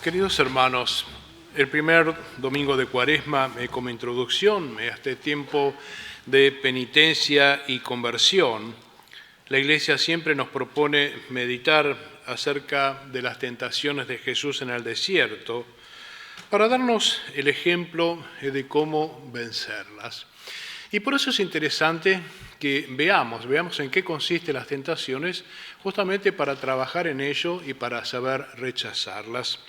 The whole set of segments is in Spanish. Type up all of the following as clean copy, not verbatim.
Queridos hermanos, el primer domingo de Cuaresma, como introducción a este tiempo de penitencia y conversión, la Iglesia siempre nos propone meditar acerca de las tentaciones de Jesús en el desierto para darnos el ejemplo de cómo vencerlas. Y por eso es interesante que veamos en qué consisten las tentaciones, justamente para trabajar en ello y para saber rechazarlas.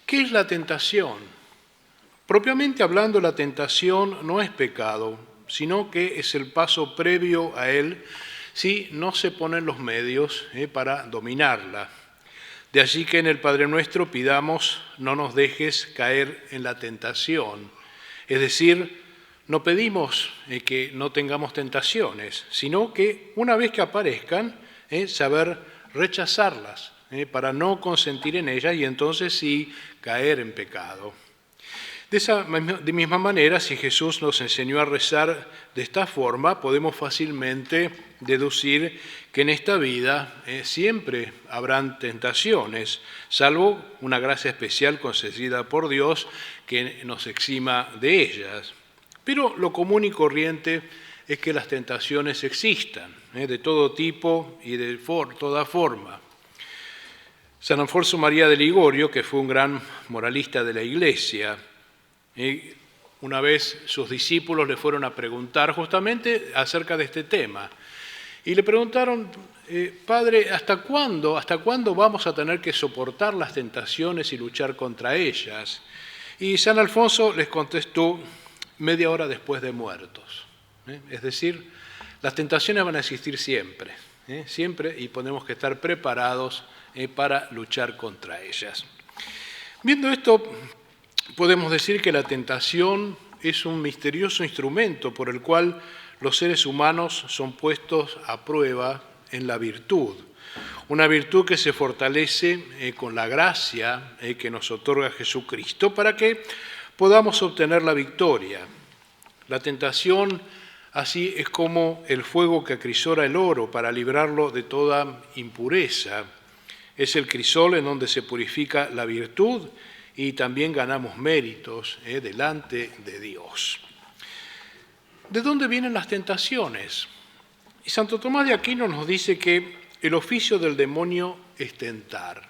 ¿Qué es la tentación? Propiamente hablando, la tentación no es pecado, sino que es el paso previo a él si no se ponen los medios para dominarla. De allí que en el Padre Nuestro pidamos: no nos dejes caer en la tentación. Es decir, no pedimos que no tengamos tentaciones, sino que una vez que aparezcan, saber rechazarlas, para no consentir en ellas y entonces sí caer en pecado. De misma manera, si Jesús nos enseñó a rezar de esta forma, podemos fácilmente deducir que en esta vida siempre habrán tentaciones, salvo una gracia especial concedida por Dios que nos exima de ellas. Pero lo común y corriente es que las tentaciones existan, de todo tipo y de toda forma. San Alfonso María de Ligorio, que fue un gran moralista de la Iglesia, una vez sus discípulos le fueron a preguntar justamente acerca de este tema. Y le preguntaron: Padre, ¿hasta cuándo vamos a tener que soportar las tentaciones y luchar contra ellas? Y San Alfonso les contestó: media hora después de muertos. Es decir, las tentaciones van a existir siempre, siempre, y tenemos que estar preparados para luchar contra ellas. Viendo esto, podemos decir que la tentación es un misterioso instrumento por el cual los seres humanos son puestos a prueba en la virtud. Una virtud que se fortalece con la gracia que nos otorga Jesucristo para que podamos obtener la victoria. La tentación así es como el fuego que acrisora el oro para librarlo de toda impureza. Es el crisol en donde se purifica la virtud y también ganamos méritos delante de Dios. ¿De dónde vienen las tentaciones? Y Santo Tomás de Aquino nos dice que el oficio del demonio es tentar.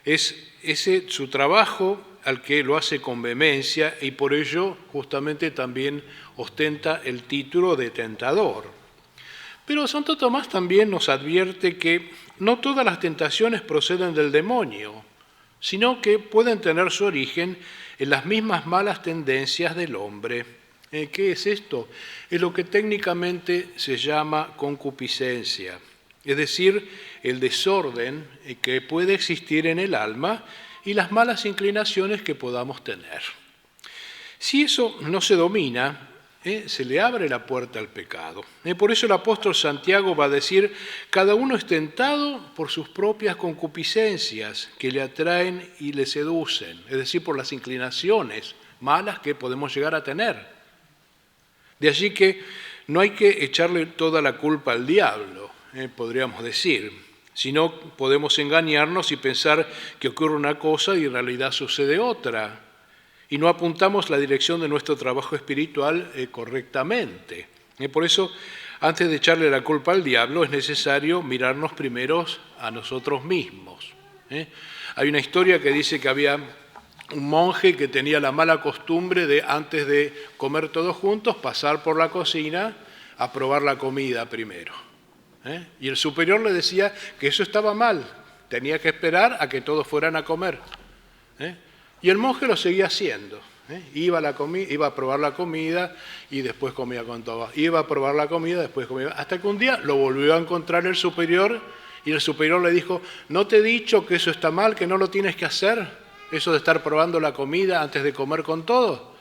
Es ese su trabajo al que lo hace con vehemencia y por ello justamente también ostenta el título de tentador. Pero Santo Tomás también nos advierte que no todas las tentaciones proceden del demonio, sino que pueden tener su origen en las mismas malas tendencias del hombre. ¿Qué es esto? Es lo que técnicamente se llama concupiscencia, es decir, el desorden que puede existir en el alma y las malas inclinaciones que podamos tener. Si eso no se domina, se le abre la puerta al pecado. Por eso el apóstol Santiago va a decir: cada uno es tentado por sus propias concupiscencias que le atraen y le seducen, es decir, por las inclinaciones malas que podemos llegar a tener. De allí que no hay que echarle toda la culpa al diablo, podríamos decir, sino podemos engañarnos y pensar que ocurre una cosa y en realidad sucede otra. Y no apuntamos la dirección de nuestro trabajo espiritual correctamente. Por eso, antes de echarle la culpa al diablo, es necesario mirarnos primero a nosotros mismos. Hay una historia que dice que había un monje que tenía la mala costumbre de, antes de comer todos juntos, pasar por la cocina a probar la comida primero. Y el superior le decía que eso estaba mal, tenía que esperar a que todos fueran a comer. Y el monje lo seguía haciendo. Iba a probar la comida y después comía con todo. Iba a probar la comida, después comía. Hasta que un día lo volvió a encontrar el superior y el superior le dijo: ¿no te he dicho que eso está mal, que no lo tienes que hacer? Eso de estar probando la comida antes de comer con todo.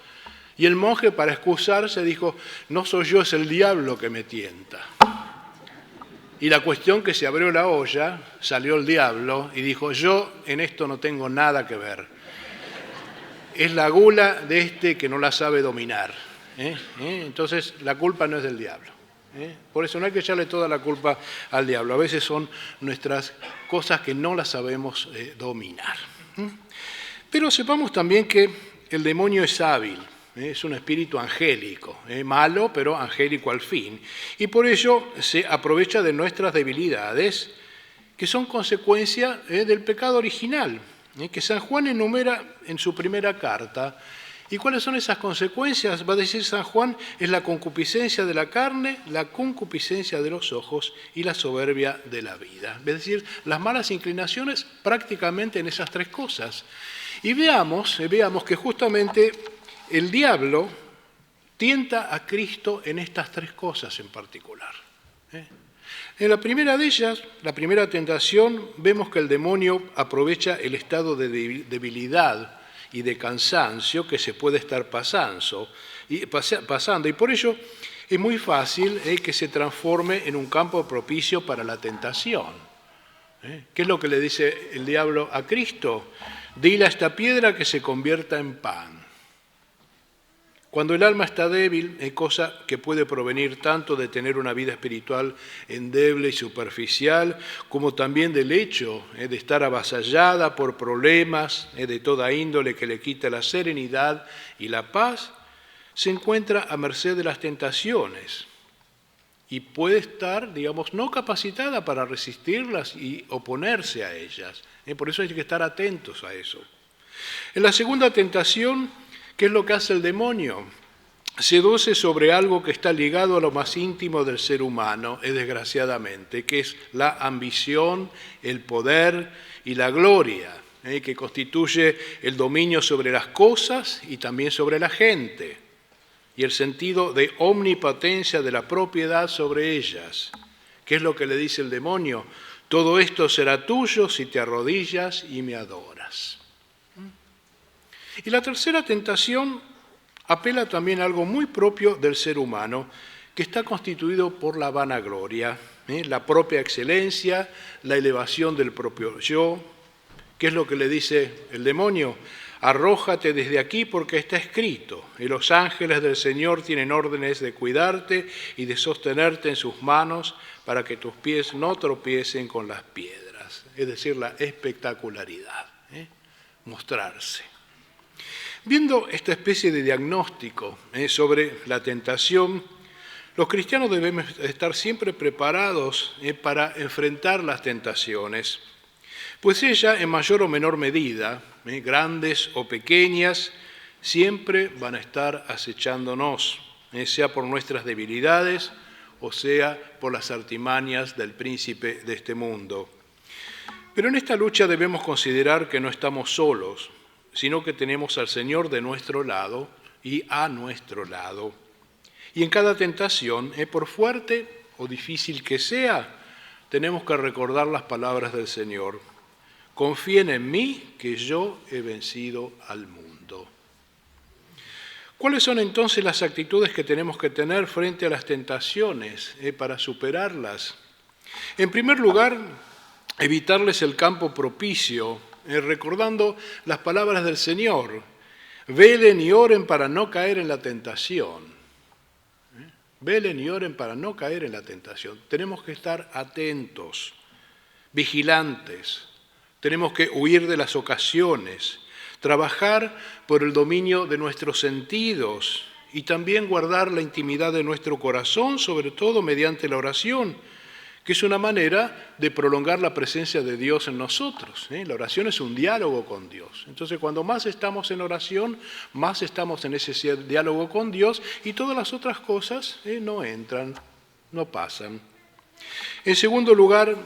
Y el monje, para excusarse, dijo: no soy yo, es el diablo que me tienta. Y la cuestión que se abrió la olla, salió el diablo y dijo: yo en esto no tengo nada que ver. Es la gula de este que no la sabe dominar. Entonces la culpa no es del diablo. Por eso no hay que echarle toda la culpa al diablo. A veces son nuestras cosas que no las sabemos dominar. Pero sepamos también que el demonio es hábil, es un espíritu angélico, malo pero angélico al fin, y por ello se aprovecha de nuestras debilidades, que son consecuencia del pecado original, que San Juan enumera en su primera carta. ¿Y cuáles son esas consecuencias? Va a decir San Juan, es la concupiscencia de la carne, la concupiscencia de los ojos y la soberbia de la vida. Es decir, las malas inclinaciones prácticamente en esas tres cosas. Y veamos que justamente el diablo tienta a Cristo en estas tres cosas en particular. En la primera de ellas, la primera tentación, vemos que el demonio aprovecha el estado de debilidad y de cansancio que se puede estar pasando. Y por ello es muy fácil que se transforme en un campo propicio para la tentación. ¿Qué es lo que le dice el diablo a Cristo? Dile a esta piedra que se convierta en pan. Cuando el alma está débil, es cosa que puede provenir tanto de tener una vida espiritual endeble y superficial, como también del hecho de estar avasallada por problemas de toda índole que le quita la serenidad y la paz, se encuentra a merced de las tentaciones y puede estar, no capacitada para resistirlas y oponerse a ellas. Por eso hay que estar atentos a eso. En la segunda tentación, ¿qué es lo que hace el demonio? Seduce sobre algo que está ligado a lo más íntimo del ser humano, desgraciadamente, que es la ambición, el poder y la gloria, que constituye el dominio sobre las cosas y también sobre la gente, y el sentido de omnipotencia de la propiedad sobre ellas. ¿Qué es lo que le dice el demonio? Todo esto será tuyo si te arrodillas y me adoras. Y la tercera tentación apela también a algo muy propio del ser humano, que está constituido por la vanagloria, la propia excelencia, la elevación del propio yo. ¿Qué es lo que le dice el demonio? Arrójate desde aquí porque está escrito, y los ángeles del Señor tienen órdenes de cuidarte y de sostenerte en sus manos para que tus pies no tropiecen con las piedras. Es decir, la espectacularidad, mostrarse. Viendo esta especie de diagnóstico sobre la tentación, los cristianos debemos estar siempre preparados para enfrentar las tentaciones, pues ellas, en mayor o menor medida, grandes o pequeñas, siempre van a estar acechándonos, sea por nuestras debilidades o sea por las artimañas del príncipe de este mundo. Pero en esta lucha debemos considerar que no estamos solos, sino que tenemos al Señor de nuestro lado y a nuestro lado. Y en cada tentación, por fuerte o difícil que sea, tenemos que recordar las palabras del Señor. Confíen en mí, que yo he vencido al mundo. ¿Cuáles son entonces las actitudes que tenemos que tener frente a las tentaciones para superarlas? En primer lugar, evitarles el campo propicio, recordando las palabras del Señor. Velen y oren para no caer en la tentación. Velen y oren para no caer en la tentación. Tenemos que estar atentos, vigilantes. Tenemos que huir de las ocasiones, trabajar por el dominio de nuestros sentidos y también guardar la intimidad de nuestro corazón, sobre todo mediante la oración, que es una manera de prolongar la presencia de Dios en nosotros. La oración es un diálogo con Dios. Entonces, cuando más estamos en oración, más estamos en ese diálogo con Dios y todas las otras cosas no entran, no pasan. En segundo lugar,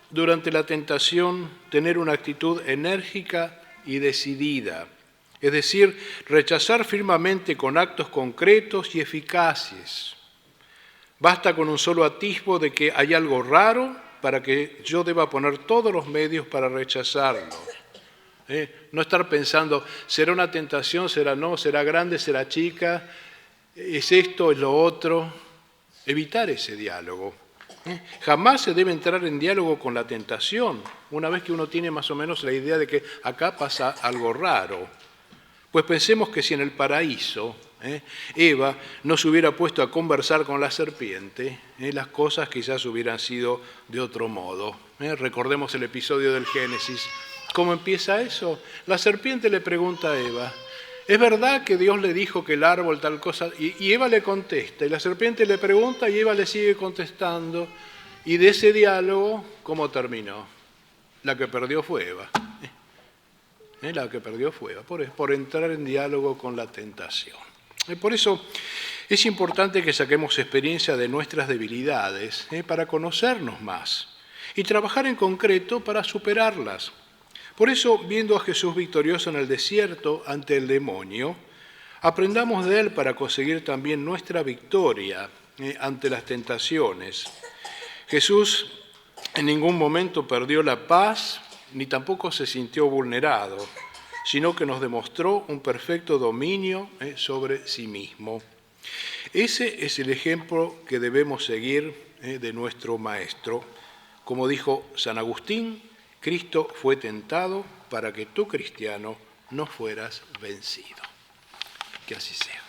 durante la tentación, tener una actitud enérgica y decidida, es decir, rechazar firmemente con actos concretos y eficaces. Basta con un solo atisbo de que hay algo raro para que yo deba poner todos los medios para rechazarlo. No estar pensando, ¿será una tentación? ¿Será no? ¿Será grande? ¿Será chica? ¿Es esto? ¿Es lo otro? Evitar ese diálogo. Jamás se debe entrar en diálogo con la tentación, una vez que uno tiene más o menos la idea de que acá pasa algo raro. Pues pensemos que si en el paraíso Eva no se hubiera puesto a conversar con la serpiente, las cosas quizás hubieran sido de otro modo. Recordemos el episodio del Génesis, ¿Cómo empieza eso? La serpiente le pregunta a Eva, ¿es verdad que Dios le dijo que el árbol tal cosa? Y Eva le contesta, y la serpiente le pregunta y Eva le sigue contestando. Y de ese diálogo, ¿cómo terminó? La que perdió fue Eva. La que perdió fue Eva, por entrar en diálogo con la tentación. Por eso es importante que saquemos experiencia de nuestras debilidades para conocernos más y trabajar en concreto para superarlas. Por eso, viendo a Jesús victorioso en el desierto ante el demonio, aprendamos de él para conseguir también nuestra victoria ante las tentaciones. Jesús en ningún momento perdió la paz, ni tampoco se sintió vulnerado, sino que nos demostró un perfecto dominio sobre sí mismo. Ese es el ejemplo que debemos seguir de nuestro Maestro. Como dijo San Agustín, Cristo fue tentado para que tú, cristiano, no fueras vencido. Que así sea.